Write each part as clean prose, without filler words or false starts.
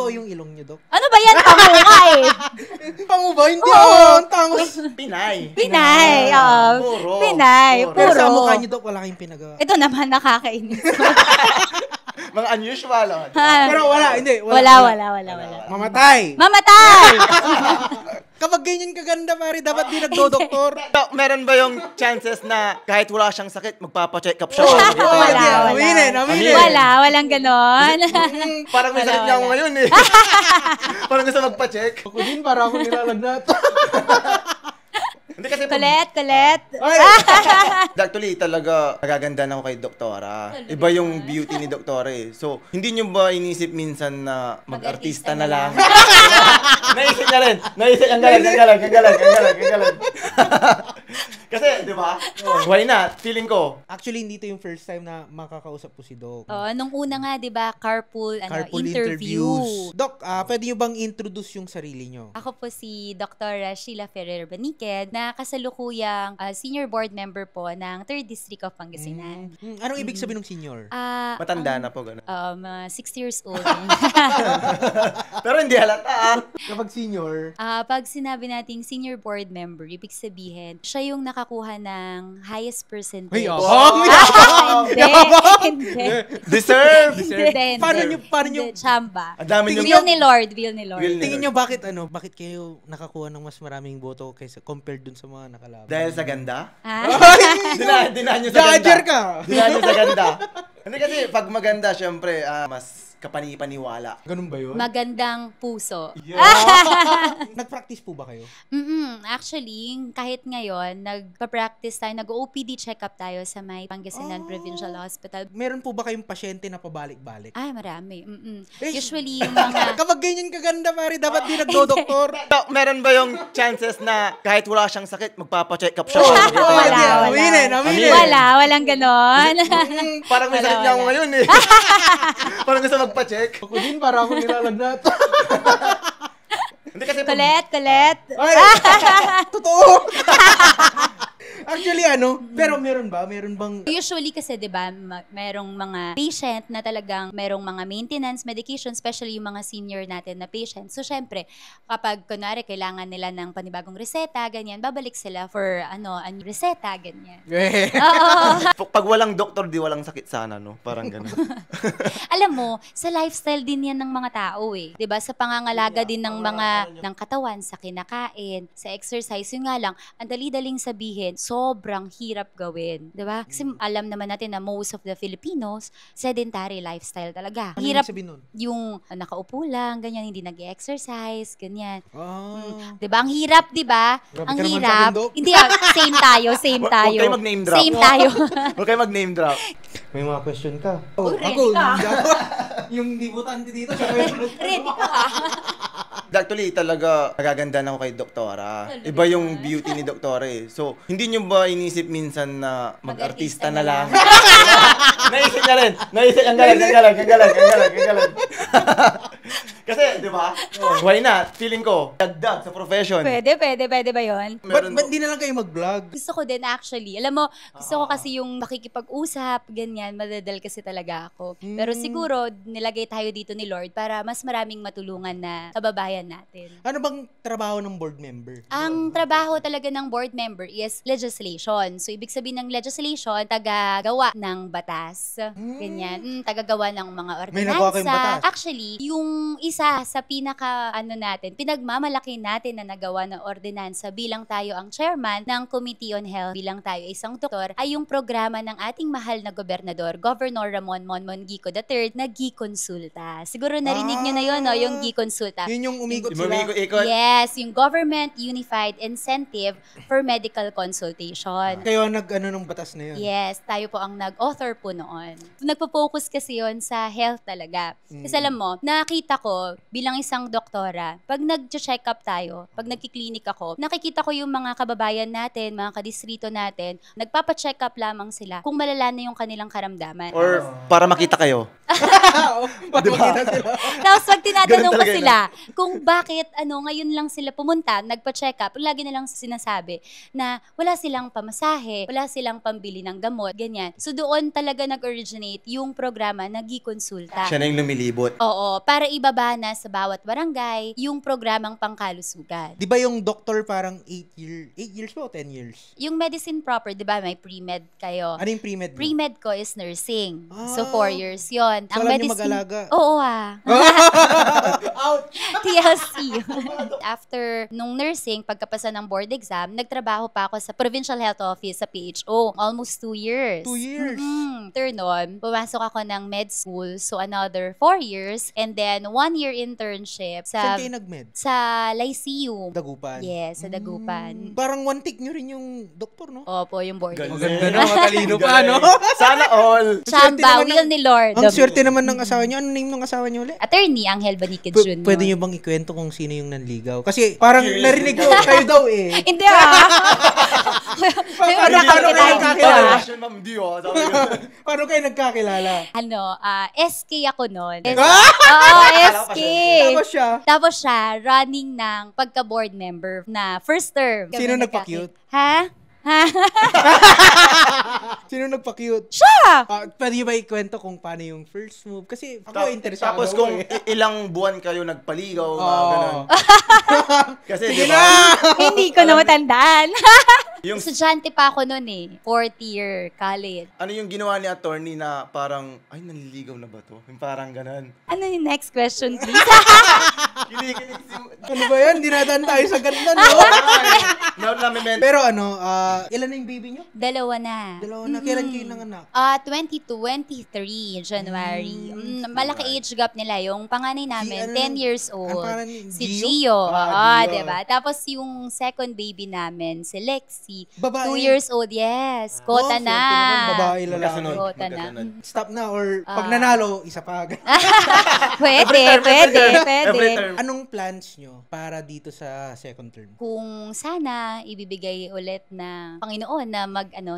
totoo yung ilong niyo, Dok? Ano ba yan? Pango nga eh. Pango ba? Hindi yun. Tangos. Pinay. Pinay. Puro. Pinay. Puro. Pero Puro. sa mukha niyo, Dok, wala kayong pinagawa. Ito naman, nakakainis. Mga unusual. Pero wala, hindi. Wala. Mamatay. Mamatay! Kapag ganyan kaganda, pare, dapat di nagdo-doktor. Meron ba yung chances na kahit wala siyang sakit, magpapacheck up siya? Wala. Aminin. Walang ganon. Parang may sakit niya ako ngayon eh. Parang gusto magpacheck. Ako din, para ako nilalagnat. Hindi kasi Kulit. actually talaga nagagandahan ako kay Doktora. Iba yung beauty ni Doktora eh. So, hindi nyo ba inisip minsan na mag-artista na lang? Naisip niya rin. Ang galing. Kasi, di ba? Why not? Feeling ko. Actually, hindi to yung first time na makakausap ko si Doc. Nung una nga, di ba, carpool interview. Doc, pwede nyo bang introduce yung sarili nyo? Ako po si Dr. Sheila Ferrer Baniqued na kasalukuyang senior board member po ng 3rd District of Pangasinan. Anong ibig sabihin ng senior? Matanda na po, gano'n. 6 years old. Pero hindi halata Kapag senior? Pag sinabi nating senior board member, ibig sabihin, siya yung nakakuha ng highest percentage. Ay, yabang! Hindi. Deserve! Paano nyo? Chamba. Ang dami nyo. Will ni Lord. Tingin nyo bakit kayo nakakuha ng mas maraming boto kaysa compared dun sa mga nakalaban? Dahil sa ganda? Dinahan nyo sa ganda. Dodger ka! Dinahan nyo sa ganda. Hindi kasi pag maganda, syempre, mas kapani-paniwala. Ganun ba yun? Magandang puso. Nag-practice po ba kayo? Actually, kahit ngayon, nagpa-practice tayo, nag-OPD check-up tayo sa may Pangasinan Provincial Hospital. Meron po ba kayong pasyente na pabalik-balik? Ay, marami. Usually, yung mga... Kapag ganyan kaganda, pare, dapat di nagdo-doktor. Meron ba yung chances na kahit wala siyang sakit, magpapacheck up siya? Wala. Aminin. Walang ganon. Parang may sakit niya ako ngayon eh. Parang gusto magpacheck. Ako din, para ako nilalagnat. Hindi kasi Kulit. Ay, totoo. Actually, pero meron bang... Usually kasi, di ba, merong mga patient na talagang merong mga maintenance medication, especially yung mga senior natin na patient. So, syempre, kapag, kunwari, kailangan nila ng panibagong reseta, ganyan, babalik sila for, reseta, ganyan. Oo. pag walang doktor, di walang sakit sana, no? Parang gano'n. Alam mo, sa lifestyle din yan ng mga tao eh. 'Di ba? Sa pangangalaga din ng ng katawan, sa kinakain, sa exercise, yun nga lang, ang dali-daling sabihin, sobrang hirap gawin. 'Di ba? Kasi alam naman natin na most of the Filipinos, sedentary lifestyle talaga. Ano Hirap yung sabihin nun? yung nakaupo lang, ganyan, hindi nag-exercise, ganyan. 'Di Di ba? Ang hirap, 'di ba? Grabe Ang ka naman sa hirap. akin, Dok. Hindi, same tayo. Huwag kayo mag-name drop. Same tayo. Huwag kayo mag-name drop. May mga question ka. Ready ka. Yung debutante dito. Ready ka ha? Actually, talaga nagagandahan ako kay Doktora. Iba yung beauty ni Doktora eh. So, hindi nyo ba inisip minsan na mag-artista na lang? Naisip niya rin. Ang galing. Kasi, di ba? Why not? Feeling ko, dagdag sa profession. Pwede ba yun? Ba't di na lang kayo mag-vlog? Gusto ko din actually. Alam mo, gusto ko kasi yung makikipag-usap, ganyan, madadal kasi talaga ako. Pero siguro, nilagay tayo dito ni Lord para mas maraming matulungan na kababayan natin. Ano bang trabaho ng board member? Ang trabaho talaga ng board member is legislation. So, ibig sabihin ng legislation, tagagawa ng batas. Ganyan. Tagagawa ng mga May nagawa kayong batas? ordinansa. Actually, yung isa sa pinaka, pinagmamalaki natin na nagawa na ordinansa bilang tayo ang chairman ng Committee on Health, bilang tayo isang doktor, ay yung programa ng ating mahal na gobernador, Governor Ramon Monmon Gico III, na Giconsulta. Siguro narinig nyo na yun, no? Yung Giconsulta. Yun yung umikot sila. Umikot-ikot. Yes, yung Government Unified Incentive for Medical Consultation. Kayo ang ng batas na yun? Yes, tayo po ang nag-author po noon. Nagpo-focus kasi yon sa health talaga. Kasi alam mo, nakita ko bilang isang doktora, pag nag-check up tayo, pag nagki-clinic ako, nakikita ko yung mga kababayan natin, mga kadistrito natin, nagpapa-check up lamang sila kung malala na yung kanilang karamdaman. Or para makita kayo. Tapos pag tinatanong ko Ganun talaga sila kung bakit ngayon lang sila pumunta, nagpa-check up, lagi na lang sinasabi na wala silang pamasahe, wala silang pambili ng gamot, ganyan. So doon talaga nag-originate yung programa na Giconsulta. Siya na yung lumilibot. Oo, para ibaba na sa bawat barangay yung programang pangkalusugan. Di ba yung doktor parang 8 years ba o 10 years? Yung medicine proper, di ba, may pre-med kayo. Ano yung pre-med mo? Pre-med ko is nursing. So, Ah. 4 years yon. So, alam niyo mag-alaga. Oo Out! TLC. After nung nursing, pagkapasa ng board exam, nagtrabaho pa ako sa Provincial Health Office sa PHO. Almost 2 years. 2 years. After nun, pumasok ako ng med school. So, another 4 years. And then, 1 year internship Saan sa kayo nag-med? Lyceum. Dagupan? Yes, sa Dagupan. Parang one take nyo rin yung doktor, no? Opo, yung board exam. Maganda na, matalino pa, no? Sana all. Chamba, naman will ni Lord. Ang swerte naman ng asawa nyo. Ano name ng asawa nyo ulit? Attorney Angel Baniquez Jr. Pwede nyo bang ikwento kung sino yung nanligaw? Kasi parang narinig ko kayo daw eh. Hindi Paano kayo nagkakilala? Passion, ma'am, di sabi ko. Paano kayo nagkakilala? SK ako nun. Ah! Oo, SK. Tapos siya, Tapos siya, running ng pagka-board member na first term. Sino Kami nagpa-cute? Ha? Sino nagpa-cute? Siya! Pwede ba ikwento kung paano yung first move? Kasi ako interesado Tapos ako kung eh. ilang buwan kayo nagpaligaw, Oo. ganun. Kasi Sige di na! ba? Hindi ko na matandaan. Yung, Estudyante pa ako nun eh. 4th year college. ano yung ginawa ni attorney na parang, ay, nanliligaw na ba to? Yung parang ganun. Ano yung next question, please? Kinikilig si... Ano ba yan? Dinadaan tayo sa ganda, no? Na-memento. Pero ano, ilan na yung baby nyo? Dalawa na. Dalawa na. Kailan kayo nanganak? 2023 January. Malaki age gap nila. Yung panganay namin, ano 10 years ang old. pangalan ni Si Gio? Gio. Ah, Gio. Diba? Tapos yung second baby namin, si Lexi. Babae? 2 years old, yes. Kota Oh, na. swerte naman, babae lalaki. Magkasunod. Kota na. Magkasunod. Stop na or pag nanalo, isa pa. Pwede. Every term. Anong plans nyo para dito sa second term? Kung sana ibibigay ulit na Panginoon na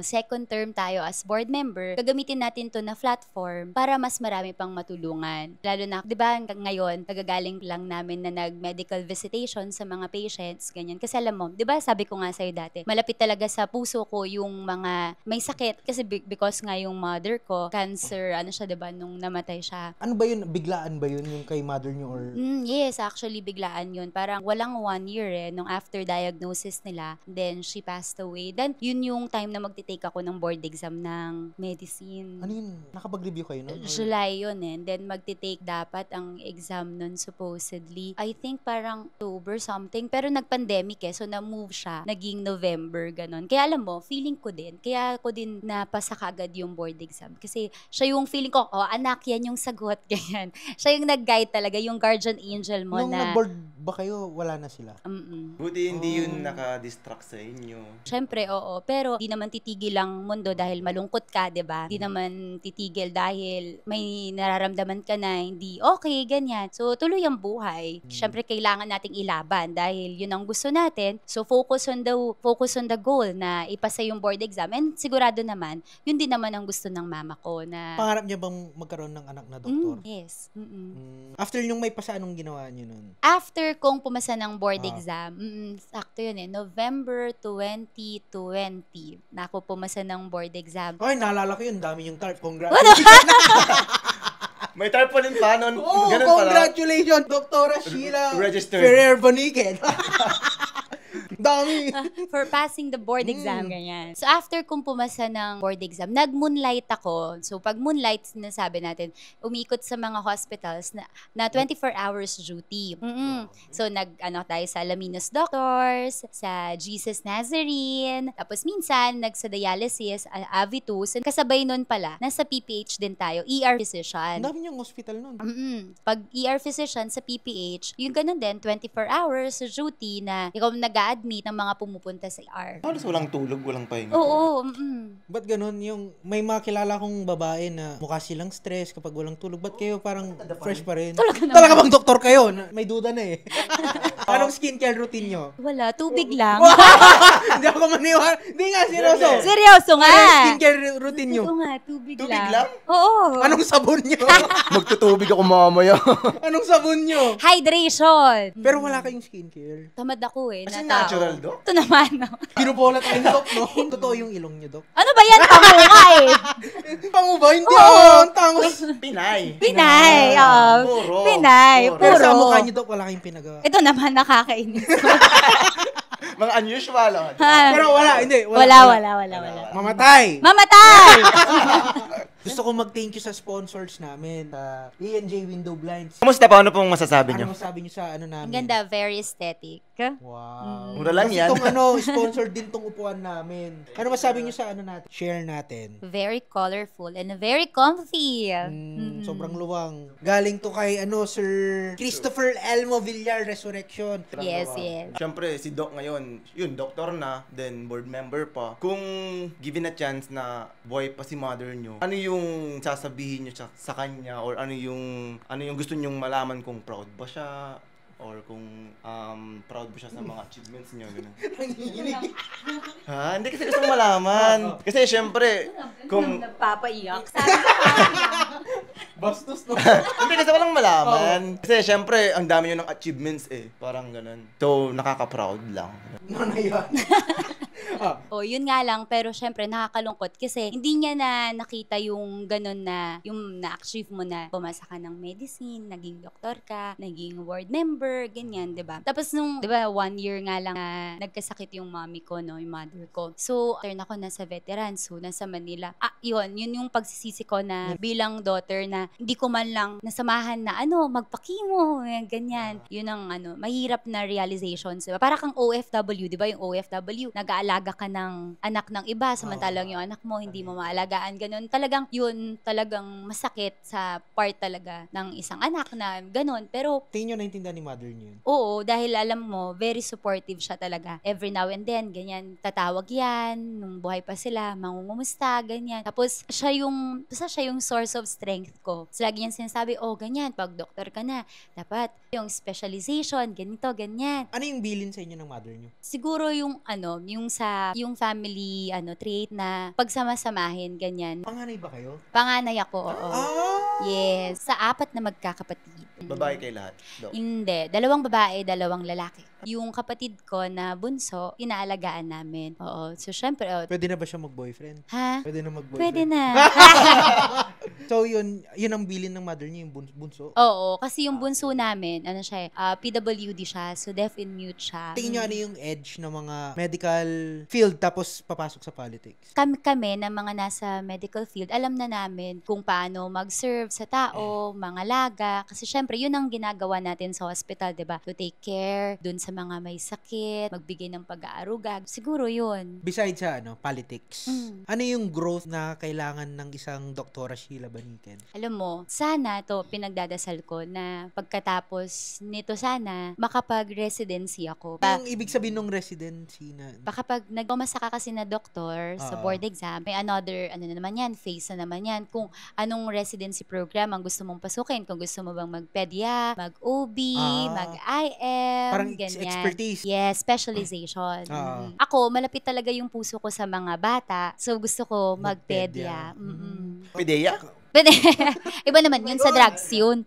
second term tayo as board member, gagamitin natin to na platform para mas marami pang matulungan. Lalo na, di ba ngayon, nagagaling lang namin na nag-medical visitation sa mga patients, ganyan. Kasi alam mo, di ba sabi ko nga sa'yo dati, malapit talaga sa puso ko yung mga may sakit. Kasi because nga yung mother ko, cancer, siya, di ba, nung namatay siya. Ano ba yun? Biglaan ba yun yung kay mother nyo or... Yes, actually, biglaan yun. Parang walang 1 year nung after diagnosis nila. Then, she passed away. Then, yun yung time na magtitake ako ng board exam ng medicine. Ano yun? Nakapag-review kayo nun? Or- July yun eh. Then, magtitake dapat ang exam nun supposedly. I think parang October something. Pero nag-pandemic so na-move siya. Naging November, ganon. Kaya alam mo, feeling ko din. Kaya ko din napasa kagad yung board exam. Kasi siya yung feeling ko, anak, yan yung sagot. Ganyan. Siya yung nag-guide talaga, yung guardian angel mo Nung na... nag-board ba kayo, wala na sila? Buti hindi yun naka-distract sa inyo. Siyempre, oo. Pero di naman titigil ang mundo dahil malungkot ka, di ba? Di naman titigil dahil may nararamdaman ka na hindi okay, ganyan. So, tuloy ang buhay. Siyempre, kailangan nating ilaban dahil yun ang gusto natin. So, focus on the goal na ipasa yung board exam. And sigurado naman, yun din naman ang gusto ng mama ko na... Pangarap niya bang magkaroon ng anak na doktor? Yes. After yung may pasa, anong ginawa niyo nun? After kong pumasa ng board exam, sakto yun November 2020 na ako pumasa ng board exam. Ay, naalala ko yun. Dami yung tarp. Ano? Congratulations. May tarpaulin pa nun. Oh, Ganun pala. congratulations, Doktora Sheila Registered. Ferrer Boniquet. Dami. For passing the board exam, ganyan. So, after kong pumasa ng board exam, nag-moonlight ako. So, pag moonlight, sinasabi natin, umikot sa mga hospitals na 24 hours duty. So, tayo sa Alaminos Doctors, sa Jesus Nazarene, tapos minsan, sa dialysis, Avitus. Kasabay nun pala, nasa PPH din tayo, ER physician. Ang dami niyang hospital nun. Pag ER physician sa PPH, yung ganun din, 24 hours duty na ikaw nag-a-admit ng mga pumupunta sa ER. Halos walang tulog, walang pahinga. Oo. Ba't ganun? Yung may mga kilala kong babae na mukha silang stress kapag walang tulog. Ba't kayo parang fresh pa rin? Talaga bang doktor kayo? May duda na eh. Anong skincare routine nyo? Wala, tubig lang. Hindi ako maniwala. Hindi nga, seryoso. Seryoso nga. Skincare routine nyo? Oo nga, tubig Tubig lang. lang? Oo. Anong sabon nyo? Magtutubig ako mamaya. Anong sabon nyo? Hydration. Pero wala kayong skincare. Tamad ako Kasi na tao. Natural, Dok? Ito naman, no? Pinupola tayo ni Doc, no? Totoo yung ilong niyo, Doc. Ano ba yan? Pamunga eh. Pango ba? Hindi, Oo. ang tangos. Pinay. Pinay. Puro. Pinay. Puro. Pero sa Puro. mukha niyo, Doc, wala kayong pinagawa. Ito naman, nakakainis. Mga unusual, oh. Pero wala, hindi. Wala. Mamatay! Mamatay! Gusto ko mag-thank you sa sponsors namin, sa E&J Window Blinds. Kamusta pa? Ano pong masasabi Ano nyo? masabi niyo sa ano namin? Ang ganda, very aesthetic. Wow. Mura lang Kasi yan. itong sponsor din tong upuan namin. Ano masabi niyo sa ano natin? Share natin. Very colorful and very comfy. Sobrang luwang. Galing to kay Sir Christopher Elmo Villar Resurrection. Yes, yes. Siyempre, si Doc ngayon, yun, doktor na, then board member pa. Kung given a chance na boy pa si mother nyo, ano yung sasabihin nyo sa kanya or ano yung gusto nyong malaman kung proud ba siya or kung proud ba siya sa mga achievements niya, gano'n. Ha? Hindi kasi gusto malaman. Kasi syempre, kung... Nagpapaiyak. Bastos, no? Hindi kasi walang malaman. Kasi syempre, ang dami nyo ng achievements parang gano'n. So, nakaka-proud lang. Ano na yan? Yun nga lang, pero syempre nakakalungkot kasi hindi niya na nakita yung ganun na, yung na-achieve mo na pumasa ka ng medicine, naging doktor ka, naging ward member, ganyan, 'di ba? Tapos nung, 'di ba, 1 year nga lang na nagkasakit yung mommy ko, no, yung mother ko. So, turn ako nasa veteran, so nasa Manila. Yun yung pagsisisi ko na bilang daughter na hindi ko man lang nasamahan na magpakimo, ganyan. Yun ang mahirap na realizations, 'di ba? Para kang OFW, 'di ba? Yung OFW, nag-aalaga ka ng anak ng iba, samantalang yung anak mo hindi mo maalagaan, ganun. Talagang yun, talagang masakit sa part talaga ng isang anak na ganun. Pero Tingin nyo naintindihan ni mother niyo yun? oo, dahil alam mo, very supportive siya talaga. Every now and then, ganyan, tatawag yan, nung buhay pa sila, mangungumusta, ganyan. Tapos, siya yung source of strength ko. So, lagi niyang sinasabi, ganyan, pag doktor ka na, dapat yung specialization, ganito, ganyan. Ano yung bilin sa inyo ng mother niyo? Siguro yung yung family trait na pagsama-samahin, ganyan. Panganay ba kayo? Panganay ako, oo. Yes, sa 4 na magkakapatid. Babae kay lahat, Doc. Hindi, 2 babae, 2 lalaki. Yung kapatid ko na bunso, inaalagaan namin. Oo, so syempre, Pwede na ba siya mag-boyfriend? ha? Pwede na mag-boyfriend? Pwede na. So yun ang bilin ng mother niyo, yung bunso? Oo, kasi yung bunso namin, PWD siya, so deaf and mute siya. Tingin nyo ano yung edge ng mga medical field tapos papasok sa politics? Kami na mga nasa medical field, alam na namin kung paano mag-serve sa tao, mga laga. Kasi syempre, yun ang ginagawa natin sa hospital, diba? To take care dun sa mga may sakit, magbigay ng pag-aaruga. Siguro yun. Besides sa politics, ano yung growth na kailangan ng isang Doktora Sheila Baniken? Alam mo, sana to pinagdadasal ko na pagkatapos nito sana, makapag-residency ako. Yung ibig sabihin ng residency na... Baka pag nagpamasa ka kasi na doktor sa board exam, may another, na naman yan, phase na naman yan. Kung anong residency program ang gusto mong pasukin. Kung gusto mo bang mag-pedia, mag-OB, mag-IM, Parang ganyan. expertise. Yes, specialization. Ako, malapit talaga yung puso ko sa mga bata. So, gusto ko mag-pedia. Pideya? Pwede. Iba naman yun, sa drugs yun.